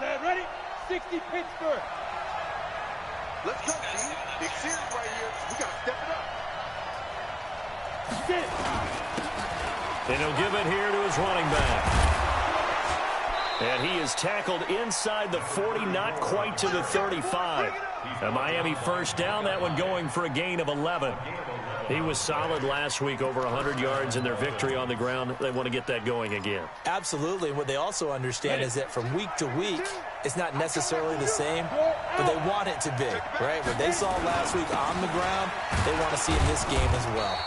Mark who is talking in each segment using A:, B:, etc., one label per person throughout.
A: Set, ready? 60 Pittsburgh.
B: Let's go, Steve. Big series right here. We got to step it up.
A: Sit.
C: And he'll give it here to his running back. And he is tackled inside the 40, not quite to the 35. A Miami first down, that one going for a gain of 11. He was solid last week, over 100 yards in their victory on the ground. They want to get that going again.
D: Absolutely. And what they also understand is that from week to week, it's not necessarily the same, but they want it to be, right? What they saw last week on the ground, they want to see in this game as well.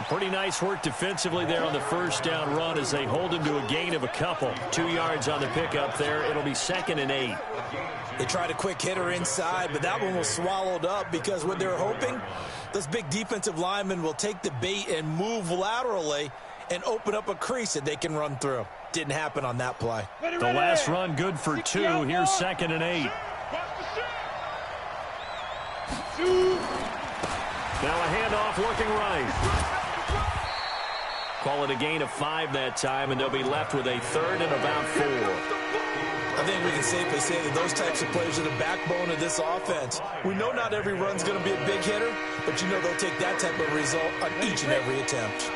C: Pretty nice work defensively there on the first down run as they hold him to a gain of a couple. 2 yards on the pickup there. It'll be 2nd and 8.
D: They tried a quick hitter inside, but that one was swallowed up because what they're hoping, those big defensive linemen will take the bait and move laterally and open up a crease that they can run through. Didn't happen on that play.
C: The last run good for 2. Here's 2nd and 8. Now a handoff looking right. Call it a gain of 5 that time, and they'll be left with a 3rd and about 4.
D: I think we can safely say that those types of plays are the backbone of this offense. We know not every run's going to be a big hitter, but you know they'll take that type of result on each and every attempt.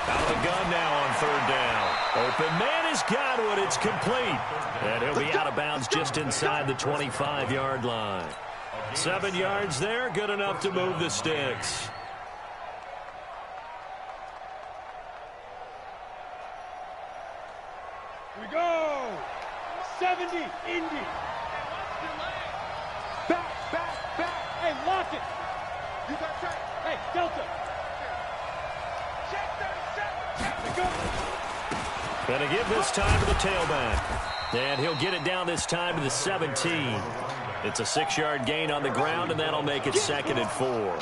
C: Out of the gun now on 3rd down. Open man has got it. It's complete. And he'll be out of bounds just inside the 25-yard line. 7 yards there, good enough to move the sticks.
A: Here we go. 70, Indy. Back. Hey, lock it.
B: You got that.
A: Hey, Delta.
C: Going to give this time to the tailback. And he'll get it down this time to the 17. It's a 6-yard gain on the ground, and that'll make it 2nd and 4.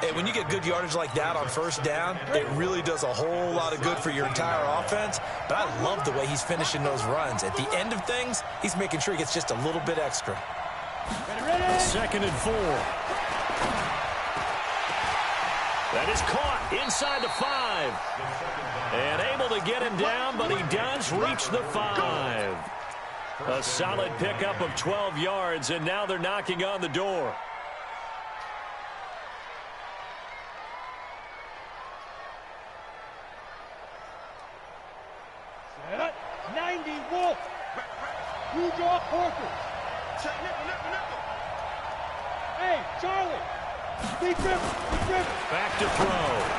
D: Hey, when you get good yardage like that on first down, it really does a whole lot of good for your entire offense. But I love the way he's finishing those runs. At the end of things, he's making sure he gets just a little bit extra.
C: 2nd and 4. That is caught inside the 5. And able to get him down, but he does reach the 5. A solid pickup of 12 yards, and now they're knocking on the door.
A: Set. 90, Wolf. You draw Porter. Hey, Charlie. Deep river.
C: Back to throw.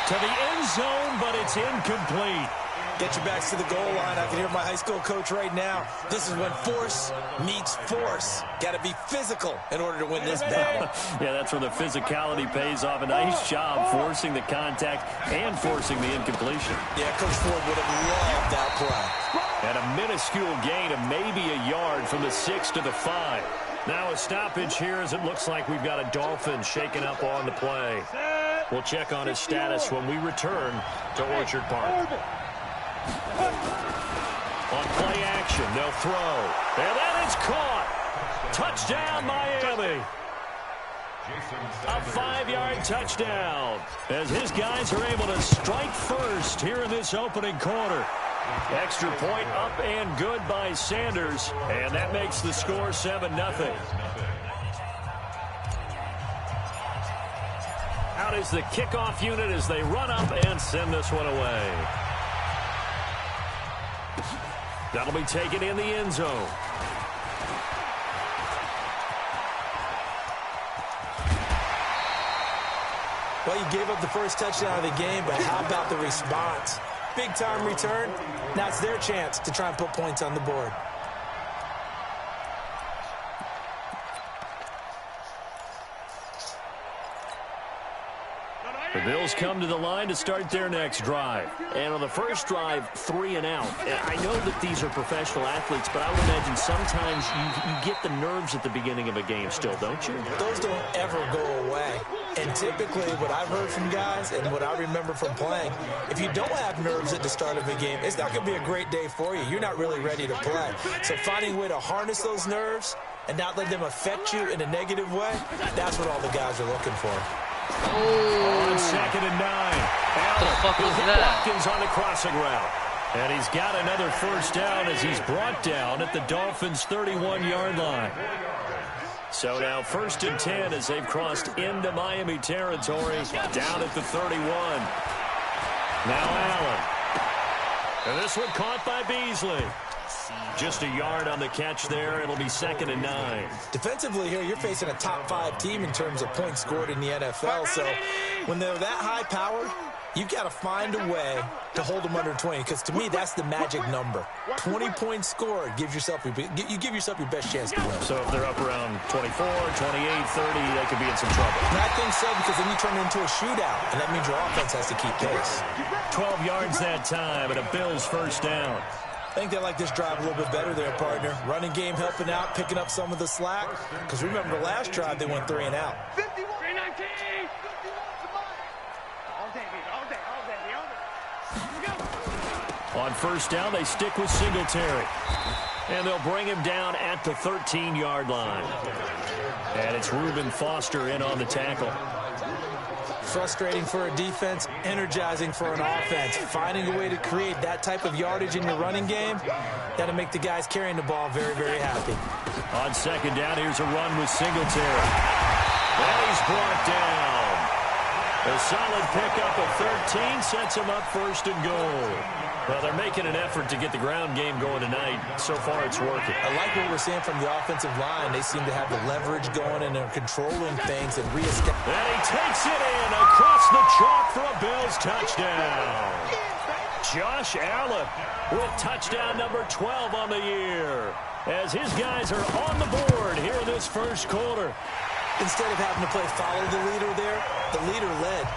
C: To the end zone, but it's incomplete.
D: Get your backs to the goal line. I can hear my high school coach right now. This is when force meets force. Got to be physical in order to win this battle.
C: Yeah, that's where the physicality pays off. A nice job forcing the contact and forcing the incompletion.
D: Yeah, Coach Ford would have loved that play.
C: And a minuscule gain of maybe a yard from the 6 to the 5. Now a stoppage here as it looks like we've got a Dolphin shaken up on the play. We'll check on his status when we return to Orchard Park. On play action, they'll throw. And that is caught. Touchdown, Miami. A 5-yard touchdown as his guys are able to strike first here in this opening quarter. Extra point up and good by Sanders, and that makes the score 7-0. Out is the kickoff unit as they run up and send this one away. That'll be taken in the end zone.
D: Well, you gave up the first touchdown of the game, but how about the response? Big-time return. Now it's their chance to try and put points on the board.
C: The Bills come to the line to start their next drive. And on the first drive, 3 and out. I know that these are professional athletes, but I would imagine sometimes you get the nerves at the beginning of a game still, don't you?
D: Those don't ever go away. And typically what I've heard from guys and what I remember from playing, if you don't have nerves at the start of a game, it's not going to be a great day for you. You're not really ready to play. So finding a way to harness those nerves and not let them affect you in a negative way, that's what all the guys are looking for.
C: Oh. On 2nd and 9.
E: What the fuck was that?
C: Watkins on the crossing route. And he's got another first down as he's brought down at the Dolphins' 31-yard line. So now 1st and 10 as they've crossed into Miami territory, down at the 31. Now Allen. And this one caught by Beasley. Just a yard on the catch there. It'll be 2nd and 9.
D: Defensively here, you're facing a top 5 team in terms of points scored in the NFL. So when they're that high powered, you've got to find a way to hold them under 20, because to me, that's the magic number. 20 points scored, you give yourself your best chance to win.
C: So if they're up around 24, 28, 30, they could be in some trouble.
D: And I think so, because then you turn it into a shootout, and that means your offense has to keep pace.
C: 12 yards that time, and a Bills first down.
D: I think they like this drive a little bit better there, partner. Running game helping out, picking up some of the slack. Because remember, the last drive, they went 3 and out.
A: 319.
C: On first down, they stick with Singletary. And they'll bring him down at the 13-yard line. And it's Reuben Foster in on the tackle.
D: Frustrating for a defense, energizing for an offense. Finding a way to create that type of yardage in your running game, that'll make the guys carrying the ball very, very happy.
C: On 2nd down, here's a run with Singletary. And he's brought down. A solid pickup of 13 sets him up 1st and goal. Well, they're making an effort to get the ground game going tonight. So far, it's working.
D: I like what we're seeing from the offensive line. They seem to have the leverage going, and they're controlling things and re-establishing.
C: And he takes it in across the chalk for a Bills touchdown. Josh Allen with touchdown number 12 on the year, as his guys are on the board here in this first quarter.
D: Instead of having to play follow the leader there, the leader led.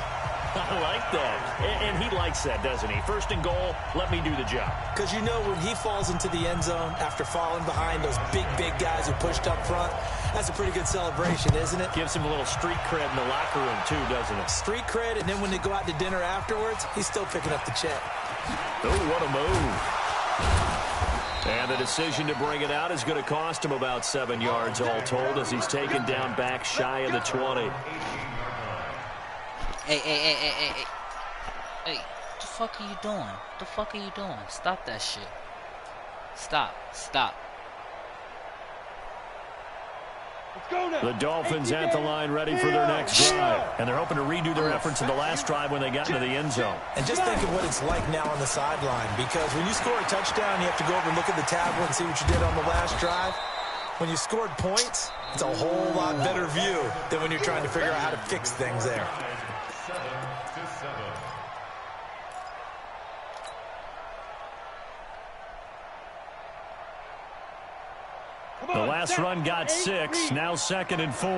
C: I like that. And he likes that, doesn't he? 1st and goal, let me do the job.
D: Because you know when he falls into the end zone after falling behind those big guys who pushed up front, that's a pretty good celebration, isn't it?
C: Gives him a little street cred in the locker room, too, doesn't it?
D: Street cred, and then when they go out to dinner afterwards, he's still picking up the check.
C: Oh, what a move. And the decision to bring it out is going to cost him about 7 yards all told, as he's taken down back shy of the 20.
E: Hey, what the fuck are you doing? What the fuck are you doing? Stop that shit. Stop.
A: Let's go now.
C: The Dolphins at the line ready for their next drive. And they're hoping to redo their efforts in the last drive when they got into the end zone.
D: And just think of what it's like now on the sideline, because when you score a touchdown, you have to go over and look at the tablet and see what you did on the last drive. When you scored points, it's a whole lot better view than when you're trying to figure out how to fix things there.
C: The last run got 6, now 2nd and 4.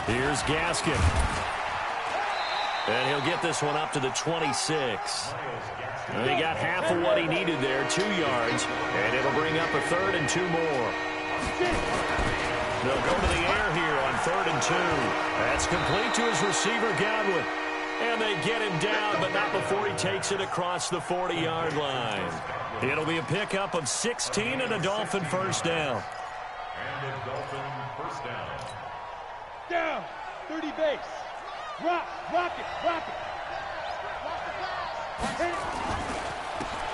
C: Here's Gaskin. And he'll get this one up to the 26. And he got half of what he needed there, 2 yards. And it'll bring up a 3rd and 2 more. They'll go to the air here on 3rd and 2. That's complete to his receiver, Godwin. And they get him down, but not before he takes it across the 40-yard line. It'll be a pickup of 16 and a Dolphin first down.
A: Down. 30 base. Rock it.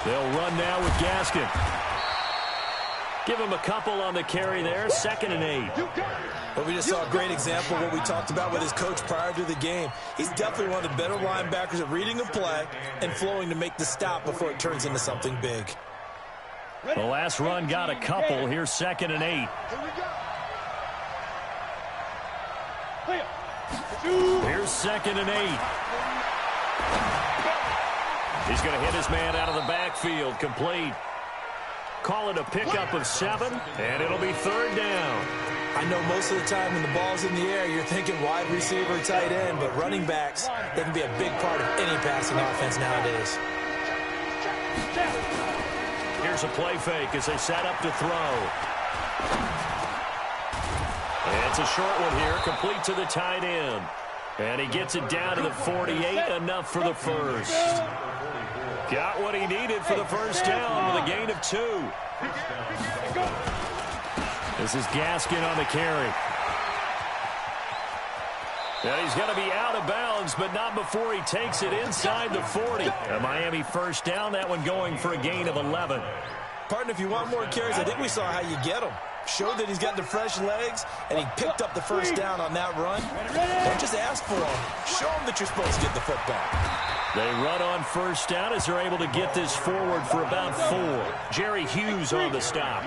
C: They'll run now with Gaskin. Give him a couple on the carry there. 2nd and 8.
D: But we just saw a great example of what we talked about with his coach prior to the game. He's definitely one of the better linebackers at reading a play and flowing to make the stop before it turns into something big.
C: The last run got a couple. Here's 2nd and 8. Here's 2nd and 8. He's going to hit his man out of the backfield. Complete. Call it a pickup of 7, and it'll be 3rd down.
D: I know most of the time when the ball's in the air, you're thinking wide receiver, tight end, but running backs, they can be a big part of any passing offense nowadays.
C: Here's a play fake as they set up to throw. And it's a short one here, complete to the tight end. And he gets it down to the 48, enough for the first. Got what he needed for the first down with a gain of 2. This is Gaskin on the carry. And he's going to be out of bounds, but not before he takes it inside the 40. A Miami first down, that one going for a gain of 11.
D: Partner, if you want more carries, I think we saw how you get them. Showed that he's got the fresh legs, and he picked up the first down on that run. Don't just ask for them. Show them that you're supposed to get the football.
C: They run on first down as they're able to get this forward for about 4. Jerry Hughes on the stop.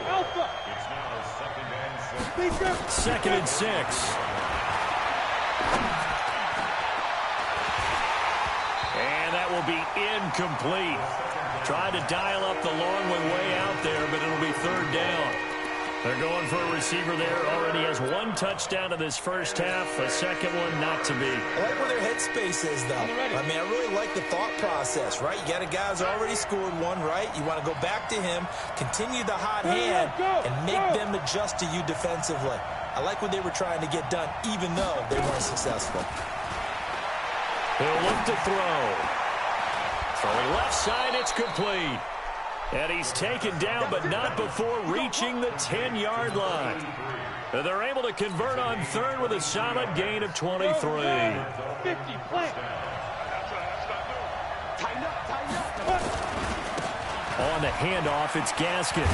A: Alpha.
C: Second and 6. And that will be incomplete. Tried to dial up the long one way out there, but it'll be third down. They're going for a receiver there. Already has 1 touchdown in this first half. A second one not to be.
D: I like where their headspace is, though. I mean, I really like the thought process, right? You got a guy who's already scored 1, right? You want to go back to him, continue the hot hand, and make them adjust to you defensively. I like what they were trying to get done, even though they weren't successful.
C: He'll look to throw. From the left side, it's complete. And he's taken down, but not before reaching the 10-yard line. And they're able to convert on third with a solid gain of 23.
A: 50 play.
C: On the handoff, it's Gaskin.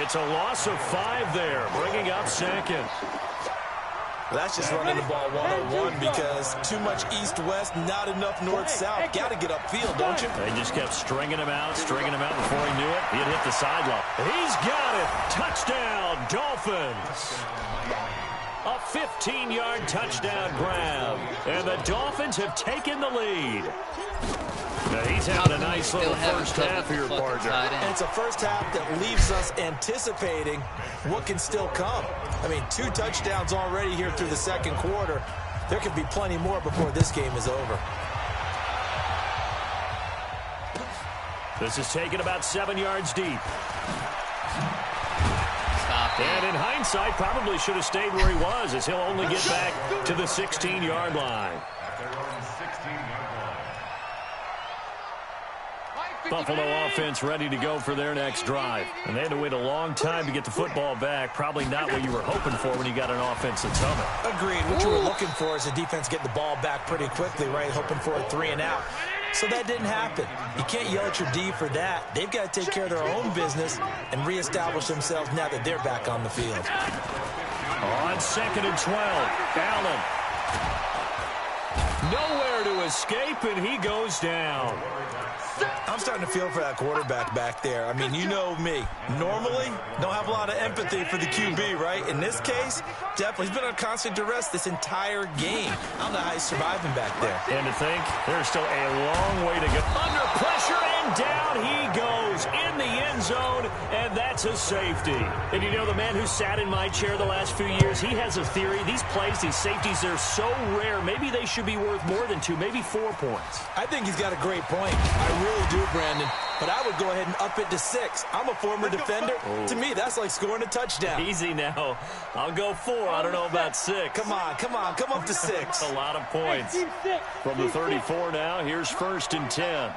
C: It's a loss of 5 there, bringing up second.
D: Well, that's just running the ball 1-on-1 because too much east-west, not enough north-south. Got to get upfield, don't you?
C: They just kept stringing him out before he knew it. He'd hit the sideline. He's got it. Touchdown, Dolphins. A 15-yard touchdown grab. And the Dolphins have taken the lead. Now he's having a nice little first half here, partner.
D: And it's a first half that leaves us anticipating what can still come. I mean, 2 touchdowns already here through the second quarter. There could be plenty more before this game is over.
C: This is taken about 7 yards deep.
E: Stop it.
C: And in hindsight, probably should have stayed where he was, as he'll only get back to the 16-yard line. Buffalo offense ready to go for their next drive. And they had to wait a long time to get the football back. Probably not what you were hoping for when you got an offense that's humming.
D: Agreed. What you were looking for is the defense get the ball back pretty quickly, right? Hoping for a 3 and out. So that didn't happen. You can't yell at your D for that. They've got to take care of their own business and reestablish themselves now that they're back on the field.
C: On 2nd and 12, Allen. Nowhere to escape, and he goes down.
D: I'm starting to feel for that quarterback back there. I mean, you know me. Normally, don't have a lot of empathy for the QB, right? In this case, definitely. He's been on constant duress this entire game. I don't know how he's surviving back there.
C: And to think, there's still a long way to go. Under pressure, and down he goes in the end zone, and that's a safety. And you know, the man who sat in my chair the last few years, he has a theory. These plays, these safeties, they're so rare. Maybe they should be worth more than 2, maybe 4 points.
D: I think he's got a great point. I really do, Brandon. But I would go ahead and up it to 6. I'm a former defender. Oh. To me, that's like scoring a touchdown.
C: Easy now. I'll go 4. I don't know about 6.
D: Come on. Come up to 6.
C: That's a lot of points. From the 34 now, here's 1st and 10.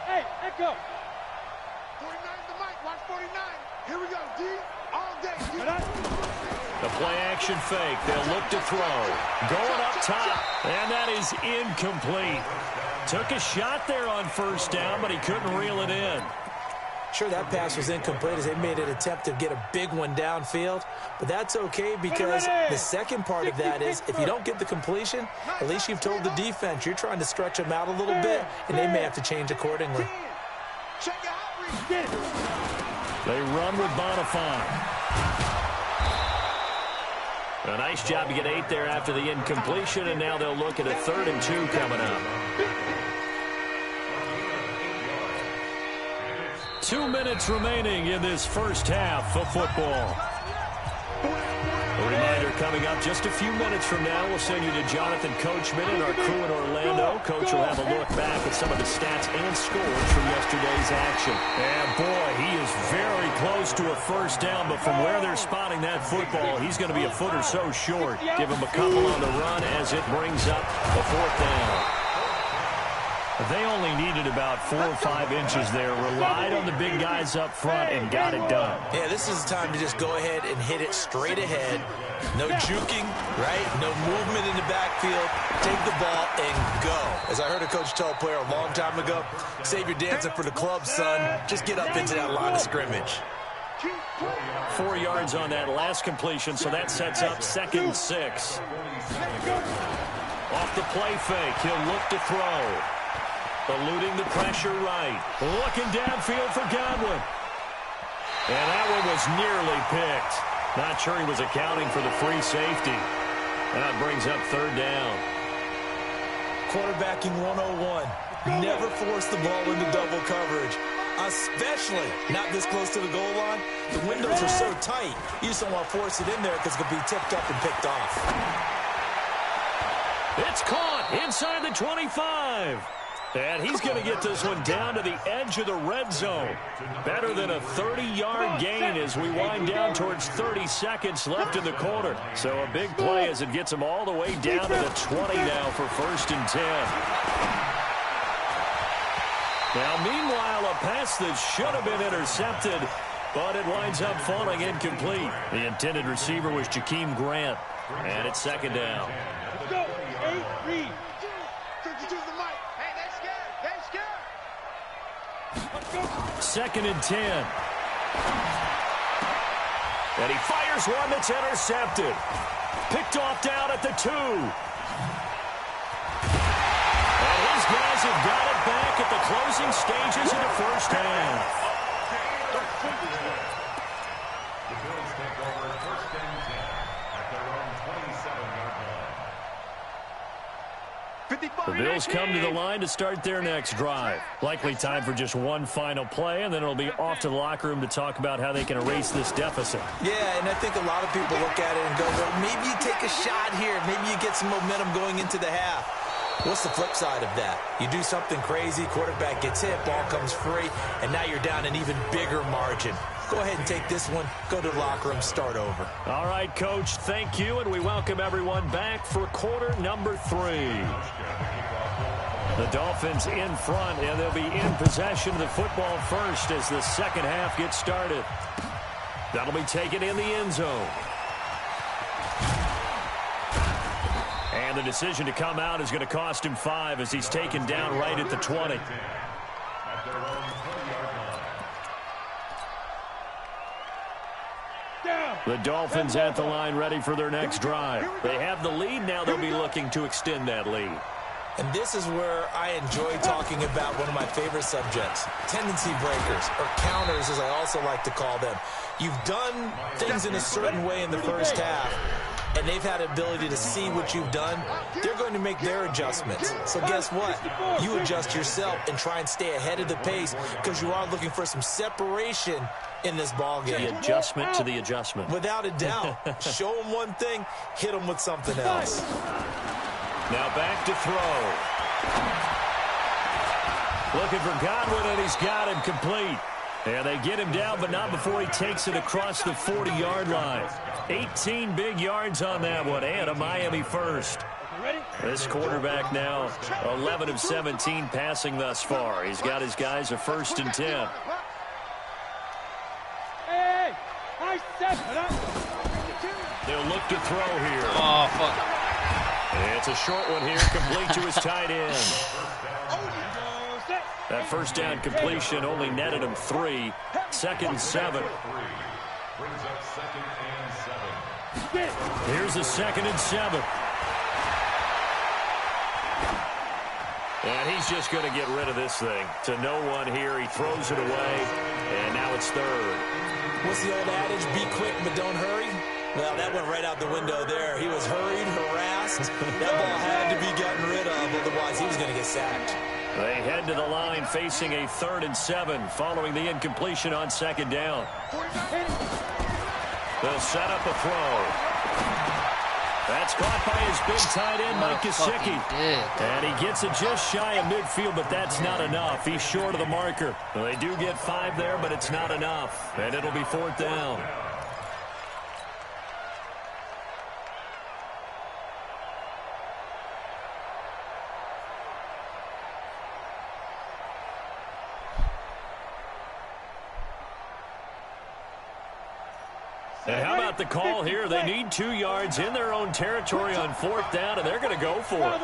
A: Hey, Echo.
B: 49 the mic. Watch 49. Here we go, D. All day.
C: The play-action fake. They'll look to throw. Going up top. And that is incomplete. Took a shot there on first down, but he couldn't reel it in.
D: Sure, that pass was incomplete as they made an attempt to get a big one downfield. But that's okay because the second part of that is if you don't get the completion, at least you've told the defense you're trying to stretch them out a little bit, and they may have to change accordingly.
C: They run with Bonifant. A nice job to get 8 there after the incompletion, and now they'll look at a 3rd and 2 coming up. 2 minutes remaining in this first half of football. A reminder, coming up just a few minutes from now. We'll send you to Jonathan Coachman and our crew in Orlando. Coach will have a look back at some of the stats and scores from yesterday's action. And boy, he is very close to a first down, but from where they're spotting that football, he's going to be a foot or so short. Give him a couple on the run as it brings up a fourth down. They only needed about 4 or 5 inches there, relied on the big guys up front, and got it done.
D: Yeah, this is the time to just go ahead and hit it straight ahead. No juking, right? No movement in the backfield. Take the ball and go. As I heard a coach tell a player a long time ago, save your dancing for the club, son. Just get up into that line of scrimmage.
C: 4 yards on that last completion, so that sets up 2nd and 6. Off the play fake, he'll look to throw. Eluding the pressure right. Looking downfield for Godwin. And that one was nearly picked. Not sure he was accounting for the free safety. That brings up 3rd down.
D: Quarterbacking 101. Never force the ball into double coverage. Especially not this close to the goal line. The windows are so tight. You just don't want to force it in there because it could be tipped up and picked off.
C: It's caught inside the 25. And he's going to get this one down to the edge of the red zone. Better than a 30-yard gain as we wind down towards 30 seconds left in the quarter. So a big play as it gets him all the way down to the 20 now for 1st and 10. Now, meanwhile, a pass that should have been intercepted, but it winds up falling incomplete. The intended receiver was Jakeem Grant, and it's 2nd down.
A: Let's go. 8 read.
C: 2nd and 10. And he fires one that's intercepted. Picked off down at the 2. And his guys have got it back at the closing stages of the first half.
F: The Bills take over 1st and 10 at their own 27-yard line.
C: The Bills come to the line to start their next drive. Likely time for just one final play, and then it'll be off to the locker room to talk about how they can erase this deficit.
D: Yeah, and I think a lot of people look at it and go, well, maybe you take a shot here. Maybe you get some momentum going into the half. What's the flip side of that? You do something crazy, quarterback gets hit, ball comes free, and now you're down an even bigger margin. Go ahead and take this one, go to the locker room, start over.
C: All right, Coach, thank you, and we welcome everyone back for quarter number 3. The Dolphins in front, and they'll be in possession of the football first as the second half gets started. That'll be taken in the end zone. And the decision to come out is going to cost him 5 as he's taken down right at the 20. The Dolphins at the line ready for their next drive. They have the lead now. They'll be looking to extend that lead.
D: And this is where I enjoy talking about one of my favorite subjects, tendency breakers, or counters as I also like to call them. You've done things in a certain way in the first half, and they've had the ability to see what you've done. They're going to make their adjustments. So guess what? You adjust yourself and try and stay ahead of the pace because you are looking for some separation in this ball game.
C: The adjustment to the adjustment.
D: Without a doubt. Show them one thing, hit them with something else.
C: Now back to throw. Looking for Godwin, and he's got him complete. And they get him down, but not before he takes it across the 40-yard line. 18 big yards on that one, and a Miami first. This quarterback now 11 of 17 passing thus far. He's got his guys a 1st and 10.
A: Hey,
C: They'll look to throw here.
E: Oh, fuck.
C: It's a short one here, complete to his tight end. That first down completion only netted him 3. 2nd and 7. Here's a 2nd and 7. And he's just going to get rid of this thing. To no one here. He throws it away, and now it's 3rd.
D: What's the old adage? Be quick, but don't hurry. Well, that went right out the window there. He was hurried, harassed. That ball had to be gotten rid of, otherwise he was going to get sacked.
C: They head to the line facing a 3rd and 7 following the incompletion on 2nd down. They'll set up a throw. That's caught by his big tight end, Mike Gesicki. And he gets it just shy of midfield, but that's not enough. He's short of the marker. Well, they do get 5 there, but it's not enough. And it'll be 4th down. And how about the call here? They need 2 yards in their own territory on 4th down, and they're going to go for it.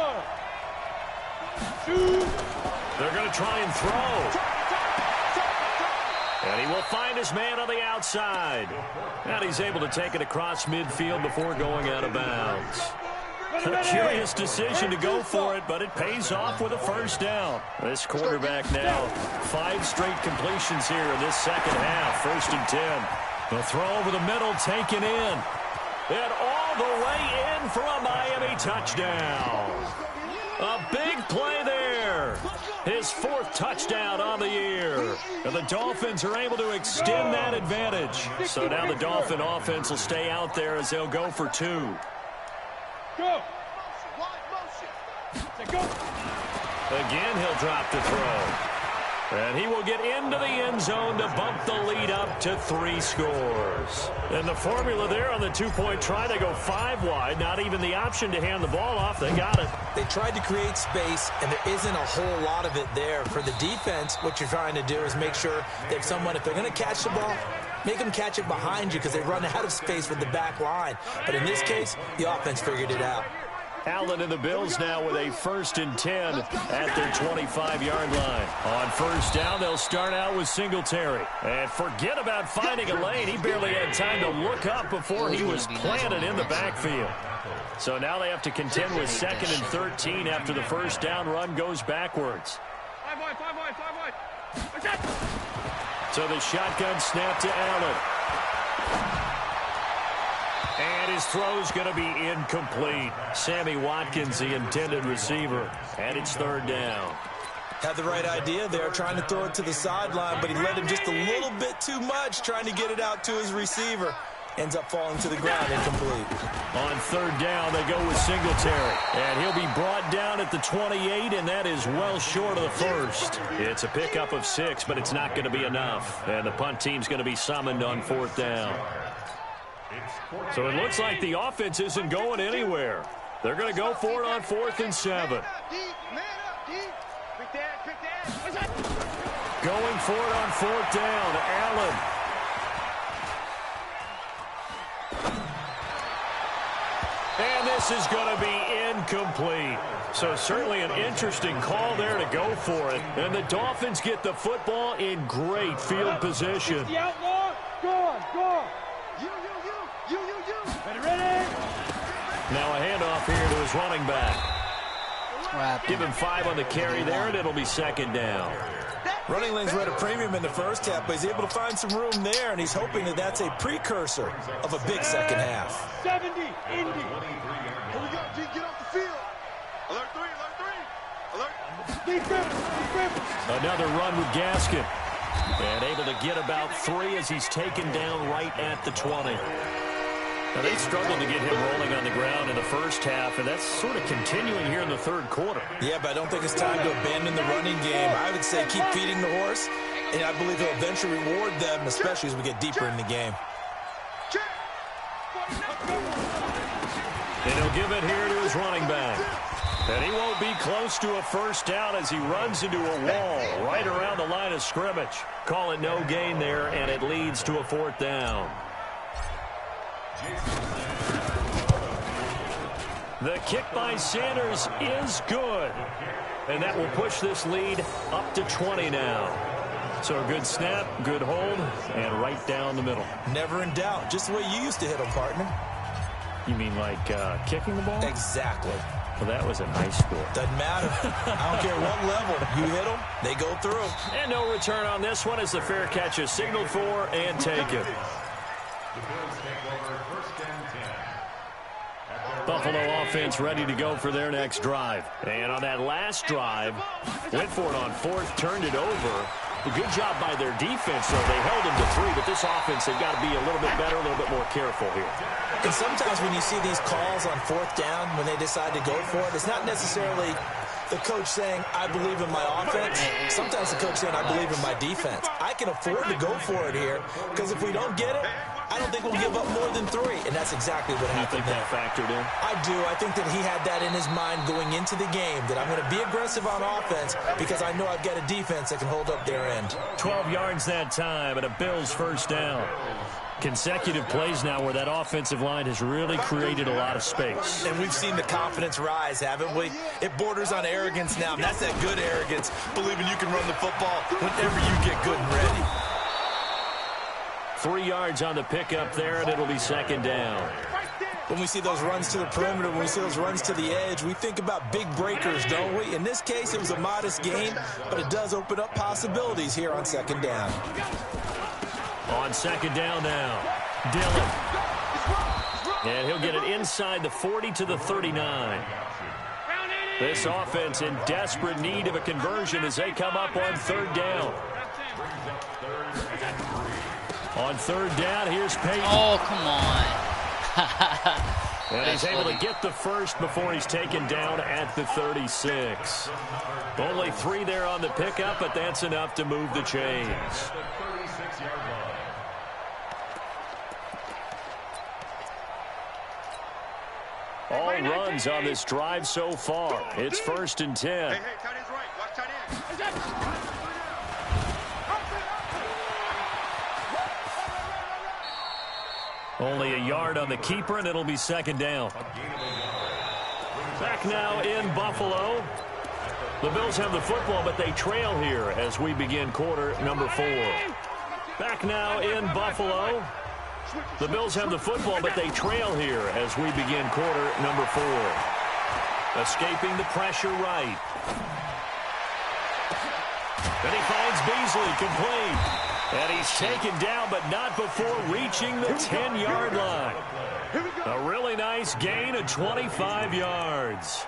C: They're going to try and throw. And he will find his man on the outside. And he's able to take it across midfield before going out of bounds. A curious decision to go for it, but it pays off with a 1st down. This quarterback now 5 straight completions here in this second half. 1st and 10. The throw over the middle, taken in. And all the way in for a Miami touchdown. A big play there. His 4th touchdown on the year. And the Dolphins are able to extend that advantage. So now the Dolphin offense will stay out there as they'll go for 2.
A: Go.
C: Again, he'll drop the throw. And he will get into the end zone to bump the lead up to 3 scores. And the formula there on the 2-point try, they go 5 wide. Not even the option to hand the ball off. They got it.
D: They tried to create space, and there isn't a whole lot of it there. For the defense, what you're trying to do is make sure that if they're going to catch the ball, make them catch it behind you because they run out of space with the back line. But in this case, the offense figured it out.
C: Allen and the Bills now with a 1st and 10 at their 25-yard line. On 1st down, they'll start out with Singletary. And forget about finding a lane. He barely had time to look up before he was planted in the backfield. So now they have to contend with 2nd and 13 after the 1st down run goes backwards.
A: 5 wide.
C: So the shotgun snap to Allen. And his throw's going to be incomplete. Sammy Watkins, the intended receiver. And it's 3rd down.
D: Had the right idea there, trying to throw it to the sideline, but he led him just a little bit too much, trying to get it out to his receiver. Ends up falling to the ground, incomplete.
C: On 3rd down, they go with Singletary. And he'll be brought down at the 28, and that is well short of the 1st. It's a pickup of 6, but it's not going to be enough. And the punt team's going to be summoned on 4th down. So it looks like the offense isn't going anywhere. They're going to go for it on 4th and 7. Going for it on 4th down, Allen. And this is going to be incomplete. So certainly an interesting call there to go for it. And the Dolphins get the football in great field position.
A: The outlaw. Go on. Ready?
C: Now a handoff here to his running back. Give him 5 on the carry there, and it'll be 2nd down.
D: Running lanes were at a premium in the 1st half, but he's able to find some room there, and he's hoping that that's a precursor of a big 2nd half.
A: 70, Indy.
B: Here we go, G. Get off the field. Alert 3.
C: Another run with Gaskin. And able to get about 3 as he's taken down right at the 20. Now, they struggled to get him rolling on the ground in the 1st half, and that's sort of continuing here in the 3rd quarter.
D: Yeah, but I don't think it's time to abandon the running game. I would say keep feeding the horse, and I believe he'll eventually reward them, especially as we get deeper in the game.
C: And he'll give it here to his running back. And he won't be close to a 1st down as he runs into a wall right around the line of scrimmage. Call it no gain there, and it leads to a 4th down. The kick by Sanders is good. And that will push this lead up to 20 now. So a good snap, good hold, and right down the middle.
D: Never in doubt. Just the way you used to hit them, partner.
C: You mean like kicking the ball?
D: Exactly.
C: Well, that was in high school.
D: Doesn't matter. I don't care what level. You hit them, they go through.
C: And no return on this one as the fair catch is signaled for and taken. Buffalo offense ready to go for their next drive. And on that last drive, went for it on 4th, turned it over, A good job by their defense, though. They held him to 3, but this offense, they've got to be a little bit better, a little bit more careful here.
D: And sometimes when you see these calls on 4th down, when they decide to go for it, it's not necessarily the coach saying, I believe in my offense. Sometimes the coach saying, I believe in my defense. I can afford to go for it here, because if we don't get it, I don't think we'll give up more than 3. And that's exactly what happened there.
C: You think that factored in?
D: I do. I think that he had that in his mind going into the game, that I'm going to be aggressive on offense because I know I've got a defense that can hold up their end.
C: 12 yards that time and a Bills first down. Consecutive plays now where that offensive line has really created a lot of space.
D: And we've seen the confidence rise, haven't we? It borders on arrogance now. And that's that good arrogance, believing you can run the football whenever you get good and ready.
C: 3 yards on the pickup there, and it'll be second down.
D: When we see those runs to the perimeter, when we see those runs to the edge, we think about big breakers, don't we? In this case, it was a modest gain, but it does open up possibilities here on second down.
C: On second down now, Dillon. And he'll get it inside the 40 to the 39. This offense in desperate need of a conversion as they come up on 3rd down. On 3rd down, here's Peyton.
E: Oh, come on.
C: And he's able to get the first before he's taken down at the 36. Only 3 there on the pickup, but that's enough to move the chains. All runs on this drive so far. It's 1st and 10.
B: Hey, tight end's right. Watch tight end.
C: Only a yard on the keeper, and it'll be second down. Back now in Buffalo. The Bills have the football, but they trail here as we begin quarter number 4. Back now in Buffalo. The Bills have the football, but they trail here as we begin quarter number 4. Escaping the pressure right. And he finds Beasley complete. And he's taken down, but not before reaching the 10-yard line. A really nice gain of 25 yards.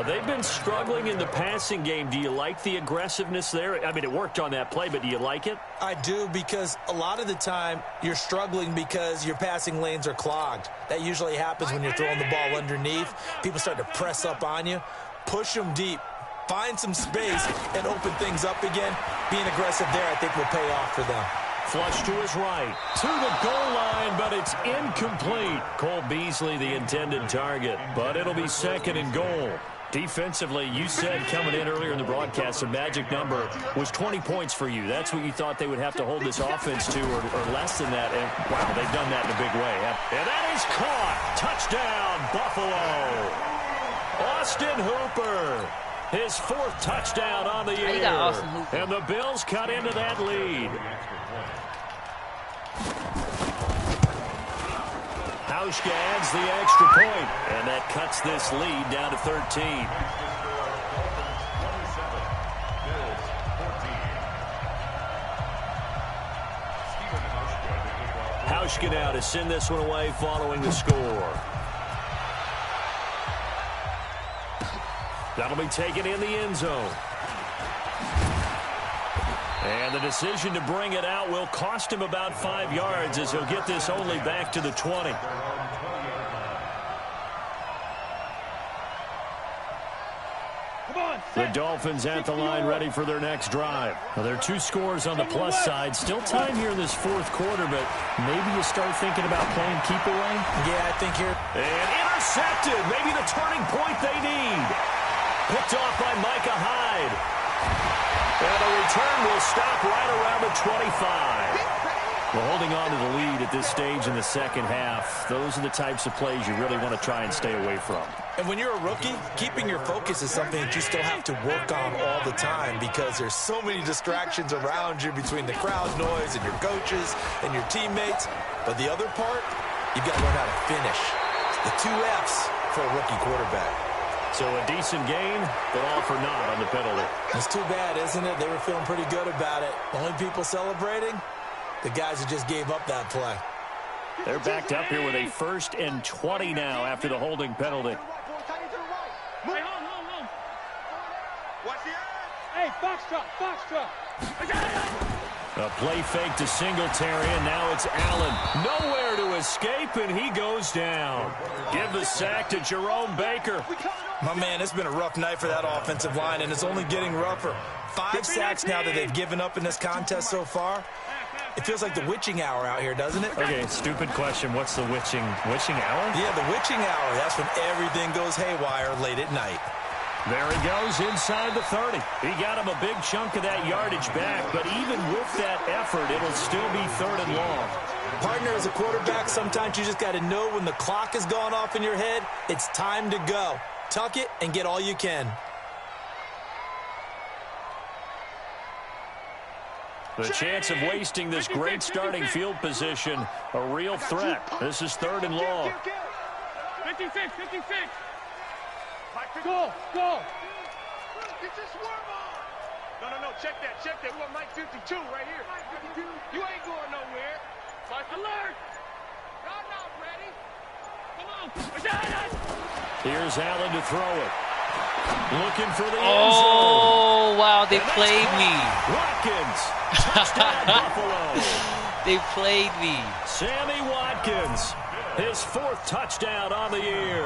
C: They've been struggling in the passing game. Do you like the aggressiveness there? I mean, it worked on that play, but do you like it?
D: I do, because a lot of the time you're struggling because your passing lanes are clogged. That usually happens when you're throwing the ball underneath. People start to press up on you. Push them deep. Find some space and open things up again. Being aggressive there, I think, will pay off for them.
C: Flush to his right. To the goal line, but it's incomplete. Cole Beasley, the intended target. But it'll be second and goal. Defensively, you said coming in earlier in the broadcast, the magic number was 20 points for you. That's what you thought they would have to hold this offense to, or less than that. And, wow, they've done that in a big way. And that is caught. Touchdown, Buffalo. Austin Hooper. His 4th touchdown on the year. And the Bills cut into that lead. Hauschka adds the extra point, and that cuts this lead down to 13. Hauschka now to send this one away following the score. That'll be taken in the end zone. And the decision to bring it out will cost him about 5 yards as he'll get this only back to the 20. The Dolphins at the line ready for their next drive. Well, there are 2 scores on the plus side. Still time here in this 4th quarter, but maybe you start thinking about playing keep away.
D: Yeah, I think here.
C: And intercepted. Maybe the turning point they need. Picked off by Micah Hyde. And the return will stop right around the 25. Well, holding on to the lead at this stage in the second half, those are the types of plays you really want to try and stay away from.
D: And when you're a rookie, keeping your focus is something that you still have to work on all the time, because there's so many distractions around you between the crowd noise and your coaches and your teammates. But the other part, you've got to learn how to finish. The 2 F's for a rookie quarterback.
C: So a decent gain, but all for naught on the penalty.
D: It's too bad, isn't it? They were feeling pretty good about it. The only people celebrating, the guys who just gave up that play.
C: They're backed up here with a 1st and 20 now after the holding penalty.
A: Hey, box truck.
C: A play fake to Singletary, and now it's Allen. Nowhere to escape, and he goes down. Give the sack to Jerome Baker.
D: My man, it's been a rough night for that offensive line, and it's only getting rougher. 5 sacks now that they've given up in this contest so far. It feels like the witching hour out here, doesn't it?
C: Okay, stupid question. What's the witching hour?
D: Yeah, the witching hour. That's when everything goes haywire late at night.
C: There he goes inside the 30. He got him a big chunk of that yardage back, but even with that effort, it'll still be 3rd and long.
D: Partner, as a quarterback, sometimes you just got to know when the clock has gone off in your head, it's time to go. Tuck it and get all you can.
C: The chance of wasting this great starting field position, a real threat. This is 3rd and long.
A: 56. Go.
B: It's just warm on. No. Check that. We want Mike 52 right here. You ain't going nowhere.
A: Alert.
B: Y'all not ready.
A: Come on.
C: Here's Allen to throw it. Looking for the end zone.
E: Oh, wow, they played me.
C: Watkins. Touchdown, Buffalo.
E: They played me.
C: Sammy Watkins. His 4th touchdown on the year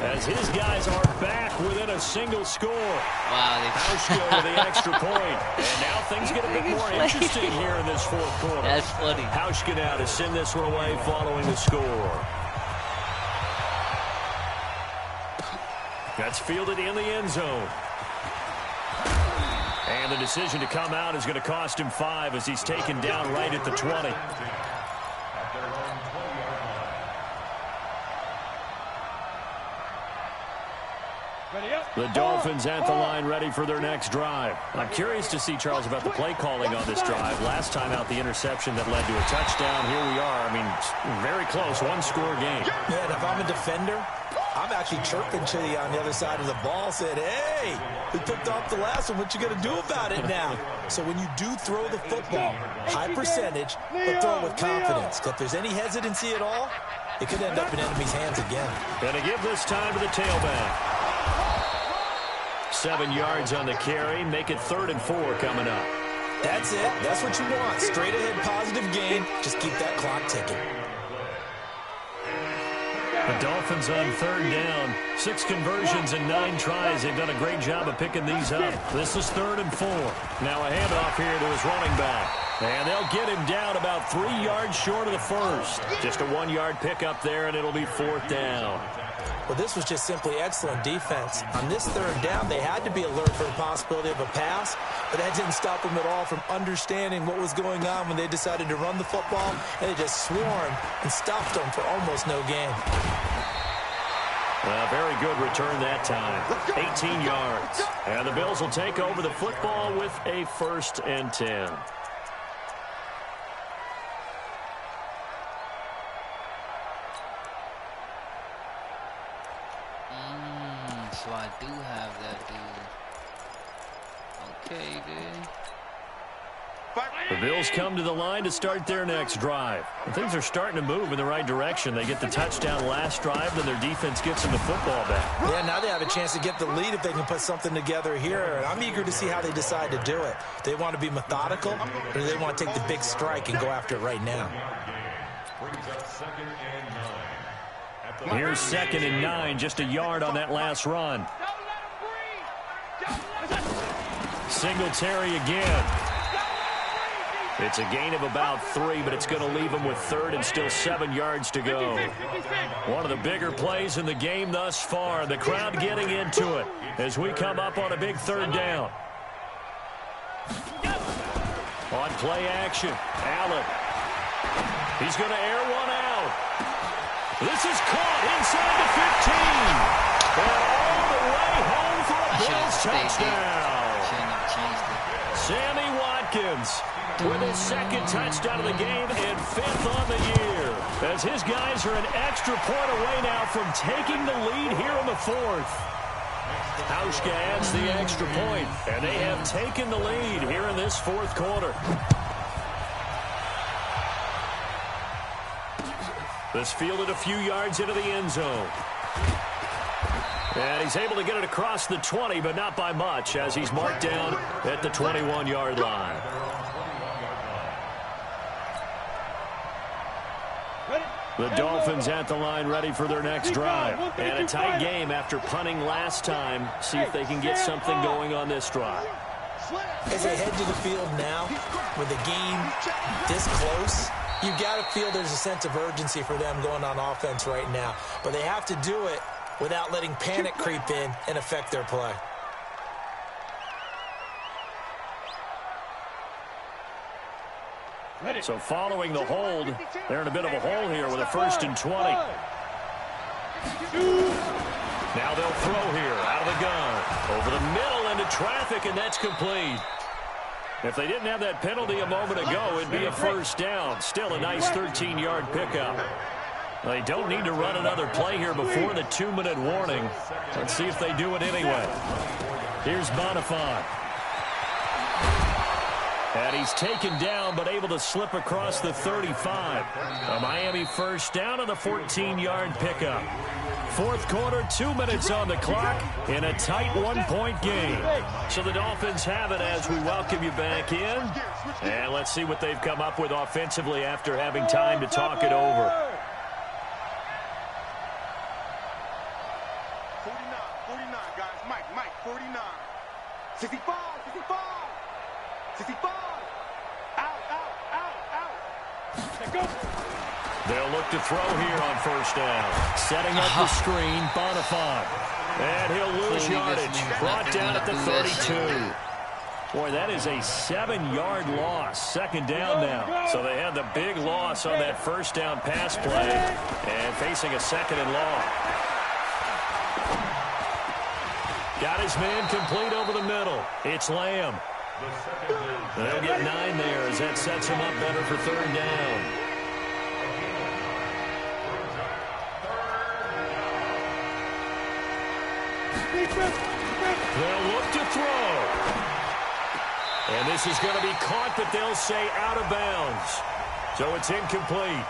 C: as his guys are back within a single score.
E: Wow, they
C: Hauschka with the extra point. And now things get a bit more interesting here in this 4th quarter.
E: That's funny.
C: Hauschka now to send this one away following the score. That's fielded in the end zone. And the decision to come out is going to cost him 5 as he's taken down right at the 20. The Dolphins at the line ready for their next drive. I'm curious to see, Charles, about the play calling on this drive. Last time out, the interception that led to a touchdown. Here we are. I mean, very close, 1-score game.
D: Yeah, and if I'm a defender, I'm actually chirping to you on the other side of the ball, saying, hey, we picked off the last one. What you going to do about it now? So when you do throw the football, high percentage, but throw it with confidence. If there's any hesitancy at all, it could end up in enemy's hands again.
C: Going to give this time to the tailback. 7 yards on the carry. Make it 3rd and 4 coming up.
D: That's it. That's what you want. Straight ahead positive gain. Just keep that clock ticking.
C: The Dolphins on 3rd down. 6 conversions and 9 tries. They've done a great job of picking these up. This is 3rd and 4. Now a handoff here to his running back. And they'll get him down about 3 yards short of the first. Just a 1-yard pickup there, and it'll be 4th down.
D: Well, this was just simply excellent defense. On this 3rd down, they had to be alert for the possibility of a pass, but that didn't stop them at all from understanding what was going on when they decided to run the football, and they just swarmed and stopped them for almost no gain.
C: Well, very good return that time. 18 yards. And the Bills will take over the football with a 1st and 10.
E: So I do have that dude. Okay, dude.
C: The Bills come to the line to start their next drive. Things are starting to move in the right direction. They get the touchdown last drive, then their defense gets them the football back.
D: Yeah, now they have a chance to get the lead if they can put something together here. And I'm eager to see how they decide to do it. They want to be methodical, or do they want to take the big strike and go after it right now?
C: Here's 2nd and 9, just a yard on that last run. Singletary again. It's a gain of about 3, but it's going to leave him with 3rd and still 7 yards to go. One of the bigger plays in the game thus far. The crowd getting into it as we come up on a big 3rd down. On play action, Allen. He's going to air one out. This is caught inside the 15. And all the way home for a Bills touchdown. Sammy Watkins with his 2nd touchdown of the game and 5th on the year. As his guys are an extra point away now from taking the lead here in the 4th. Hauschka adds the extra point, and they have taken the lead here in this 4th quarter. This fielded a few yards into the end zone. And he's able to get it across the 20, but not by much, as he's marked down at the 21-yard line. The Dolphins at the line, ready for their next drive. And a tight game after punting last time. See if they can get something going on this drive.
D: As they head to the field now, with the game this close, you've got to feel there's a sense of urgency for them going on offense right now. But they have to do it without letting panic creep in and affect their play.
C: So following the hold, they're in a bit of a hole here with a 1st and 20. Now they'll throw here out of the gun. Over the middle into traffic, and that's complete. If they didn't have that penalty a moment ago, it'd be a 1st down. Still a nice 13-yard pickup. They don't need to run another play here before the 2-minute warning. Let's see if they do it anyway. Here's Bonifant. And he's taken down, but able to slip across the 35. A Miami 1st down on the 14-yard pickup. 4th quarter, 2 minutes on the clock in a tight 1-point game. So the Dolphins have it as we welcome you back in. And let's see what they've come up with offensively after having time to talk it over.
B: 49, guys. Mike, 49. 65. 65. Out.
C: They'll look to throw here on 1st down. Setting up the screen, Bonifant. And he'll lose yardage. Brought down at the 32. Boy, that is a 7-yard loss. 2nd down now. So they had the big loss on that 1st down pass play. And facing a 2nd and long. Got his man complete over the middle. It's Lamb. They'll get 9 there as that sets him up better for 3rd down. They'll look to throw. And this is going to be caught, but they'll say out of bounds. So it's incomplete.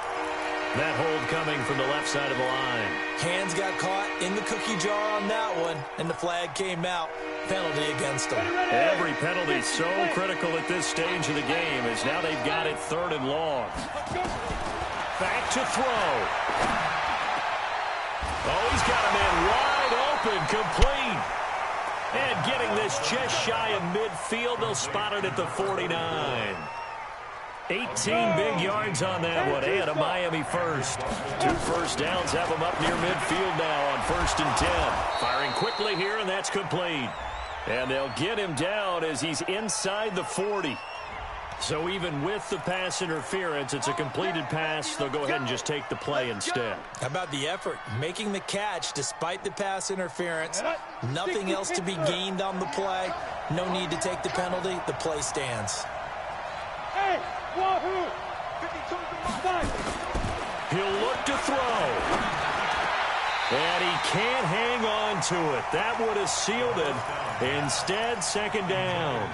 C: That hold coming from the left side of the line.
D: Hands got caught in the cookie jar on that one, and the flag came out. Penalty against them.
C: Every penalty so critical at this stage of the game as now they've got it 3rd and long. Back to throw. Oh, he's got a man wide open, complete. And getting this just shy of midfield, they'll spot it at the 49. 18 big yards on that one, and a Miami 1st. 2 1st downs have them up near midfield now on 1st and 10. Firing quickly here, and that's complete. And they'll get him down as he's inside the 40. So even with the pass interference, it's a completed pass. They'll go ahead and just take the play instead.
D: How about the effort? Making the catch despite the pass interference. Nothing else to be gained on the play. No need to take the penalty. The play stands.
A: Hey, Wahoo!
C: He'll look to throw. And he can't hang on to it. That would have sealed it. Instead, 2nd down.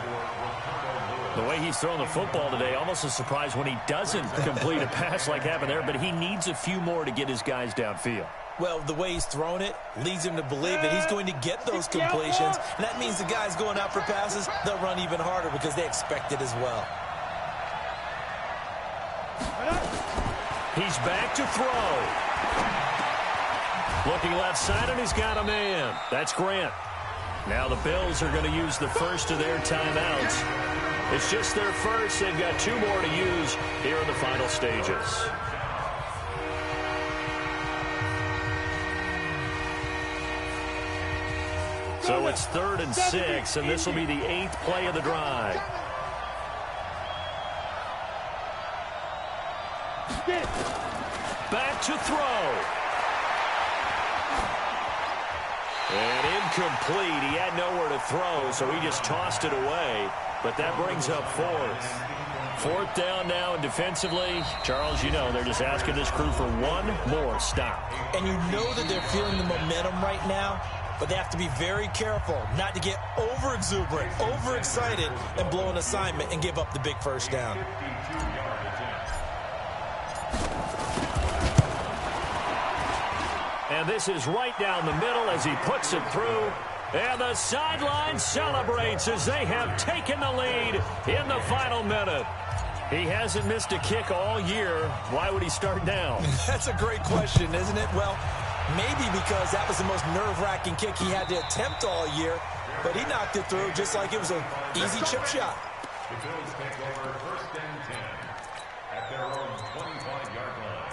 C: The way he's throwing the football today, almost a surprise when he doesn't complete a pass like happened there, but he needs a few more to get his guys downfield.
D: Well, the way he's thrown it leads him to believe that he's going to get those completions, and that means the guys going out for passes, they'll run even harder because they expect it as well.
C: He's back to throw. Looking left side, and he's got a man. That's Grant. Now the Bills are going to use the first of their timeouts. It's just their first. They've got 2 more to use here in the final stages. So it's 3rd and 6, and this will be the 8th play of the drive. Back to throw. And incomplete. He had nowhere to throw, so he just tossed it away. But that brings up 4th. 4th down now, and defensively, Charles, you know, they're just asking this crew for 1 more stop.
D: And you know that they're feeling the momentum right now, but they have to be very careful not to get over-exuberant, over-excited, and blow an assignment and give up the big 1st down.
C: And this is right down the middle as he puts it through. And the sideline celebrates as they have taken the lead in the final minute. He hasn't missed a kick all year. Why would he start now?
D: That's a great question, isn't it? Well, maybe because that was the most nerve-wracking kick he had to attempt all year. But he knocked it through just like it was an easy chip shot.
F: The Bills take over 1st and 10 at their own 25-yard line.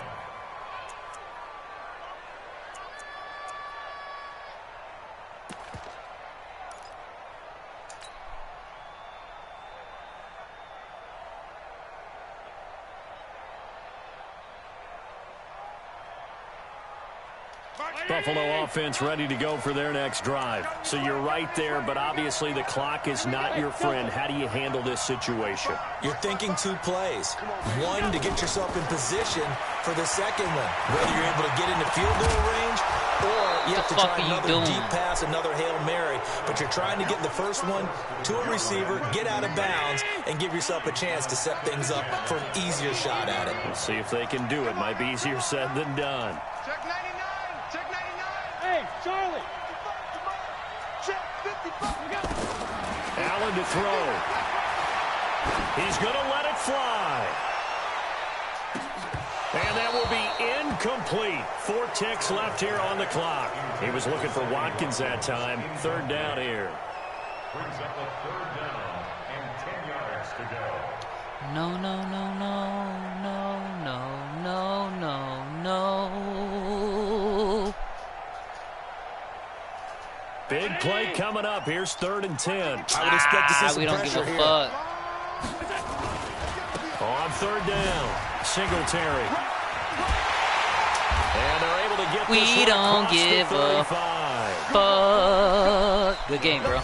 C: Buffalo offense ready to go for their next drive. So you're right there, but obviously the clock is not your friend. How do you handle this situation?
D: You're thinking 2 plays. One, to get yourself in position for the second one. Whether you're able to get into field goal range or you have to try another deep pass, another Hail Mary. But you're trying to get the first one to a receiver, get out of bounds, and give yourself a chance to set things up for an easier shot at it.
C: We'll see if they can do it. Might be easier said than done.
B: Check 99. Check 99.
A: Hey, Charlie.
B: Check 55.
C: Allen to throw. He's going to let it fly. And that will be incomplete. 4 ticks left here on the clock. He was looking for Watkins that time. 3rd down here.
F: Brings up a 3rd down and 10 yards to go.
E: No, no, no, no, no, no, no, no, no.
C: Big play coming up. Here's 3rd and 10.
D: I would expect to see some
E: we don't give
D: pressure
E: a
D: here.
E: fuck.
C: On 3rd down, Singletary. And they're able to get this
E: We
C: one
E: don't
C: across
E: give
C: the
E: a
C: 35.
E: fuck. Good game, bro.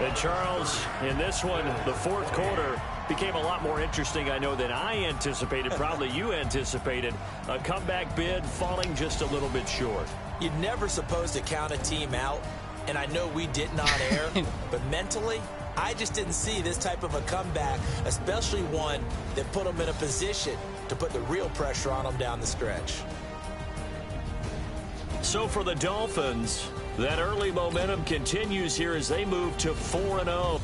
C: And Charles, in this one, the 4th quarter became a lot more interesting, I know, than I anticipated. Probably you anticipated. A comeback bid falling just a little bit short.
D: You're never supposed to count a team out, and I know we didn't on air, but mentally, I just didn't see this type of a comeback, especially one that put them in a position to put the real pressure on them down the stretch.
C: So for the Dolphins, that early momentum continues here as they move to 4-0.